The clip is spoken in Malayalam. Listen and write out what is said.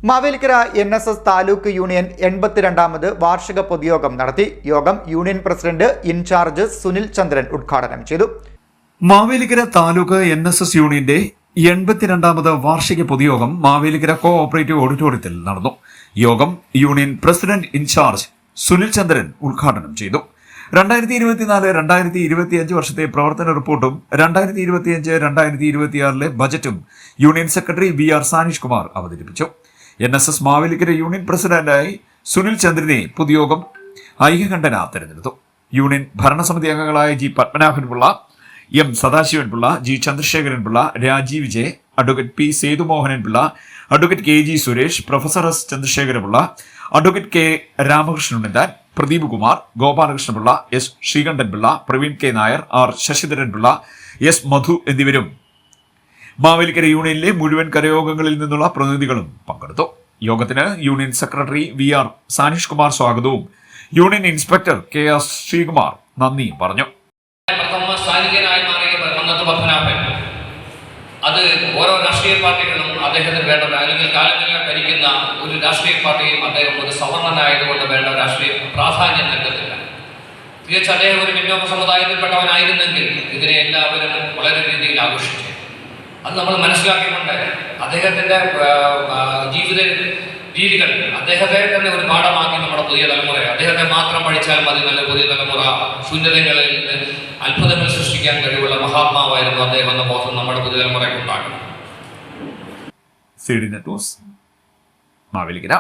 മാവേലിക്കര NSS താലൂക്ക് യൂണിയൻ 82ാമത് വാർഷിക പൊതുയോഗം നടത്തി. യോഗം union president in charge Sunil Chandran ഉദ്ഘാടനം ചെയ്തു. മാവേലിക്കര താലൂക്ക് NSS യൂണിയന്റെ 82ാമത് വാർഷിക പൊതുയോഗം മാവേലിക്കര കോഓപ്പറേറ്റീവ് ഓഡിറ്റോറിയത്തിൽ നടന്നു. യോഗം union president in charge Sunil Chandran ഉദ്ഘാടനം ചെയ്തു. 2024-2025 വർഷത്തെ പ്രവർത്തന റിപ്പോർട്ടും 2025-2026 ബജറ്റും union secretary VR Sanish Kumar അവതരിപ്പിച്ചു. NSS മാവേലിക്കര യൂണിയൻ പ്രസിഡന്റായി സുനിൽ ചന്ദ്രനെ പൊതുയോഗം ഐക്യകണ്ഠന തെരഞ്ഞെടുത്തു. യൂണിയൻ ഭരണസമിതി അംഗങ്ങളായ G Padmanabhan Pillai, M Sadasivan Pillai, G Chandrasekharan Pillai, Rajeev J, advocate P Sethumohanan Pillai, advocate KG Suresh, professor S Chandrasekhara Pillai, advocate K Ramakrishnan, Pradeep Kumar, Gopalakrishna Pillai, S Sreekantan Pillai, Praveen K Nair, R Sasidharan Pillai, S Madhu എന്നിവരും മാവേലിക്കര യൂണിയനിലെ മുഴുവൻ കരയോഗങ്ങളിൽ നിന്നുള്ള പ്രതിനിധികളും പങ്കെടുത്തു. യോഗത്തിന് union secretary VR Sanish Kumar സ്വാഗതവും യൂണിയൻ ഇൻസ്പെക്ടർ KR ശ്രീകുമാർ നന്ദിയും പറഞ്ഞു. അത് ഓരോ രാഷ്ട്രീയ പാർട്ടികളും അദ്ദേഹത്തിന് വേണ്ട, അല്ലെങ്കിൽ കാലങ്ങളിൽ ഭരിക്കുന്ന ഒരു രാഷ്ട്രീയ പാർട്ടിയും അദ്ദേഹം ഒരു സവർണനായതുകൊണ്ട് വേണ്ട രാഷ്ട്രീയ പ്രാധാന്യം നൽകുന്നില്ല. തികച്ചും അദ്ദേഹം ഒരു പിന്നോക്ക സമുദായത്തിൽപ്പെട്ടവനായിരുന്നെങ്കിൽ ഇതിനെ എല്ലാവരും വളരെ രീതിയിൽ ആഘോഷിച്ചു. അത് നമ്മൾ മനസ്സിലാക്കിക്കൊണ്ട് അദ്ദേഹത്തിൻ്റെ ജീവിത രീതികൾ അദ്ദേഹത്തെ തന്നെ ഒരു പാഠമാക്കി നമ്മുടെ പുതിയ തലമുറയെ, അദ്ദേഹത്തെ മാത്രം പഠിച്ചാൽ മതി, നല്ല പുതിയ തലമുറ ശൂന്യതകളിൽ നിന്ന് അത്ഭുതങ്ങൾ സൃഷ്ടിക്കാൻ കഴിവുള്ള മഹാത്മാവായിരുന്നു അദ്ദേഹം എന്ന ബോധം നമ്മുടെ പുതിയ തലമുറയ്ക്ക് ഉണ്ടാക്കണം. CD net news, Mavelikkara.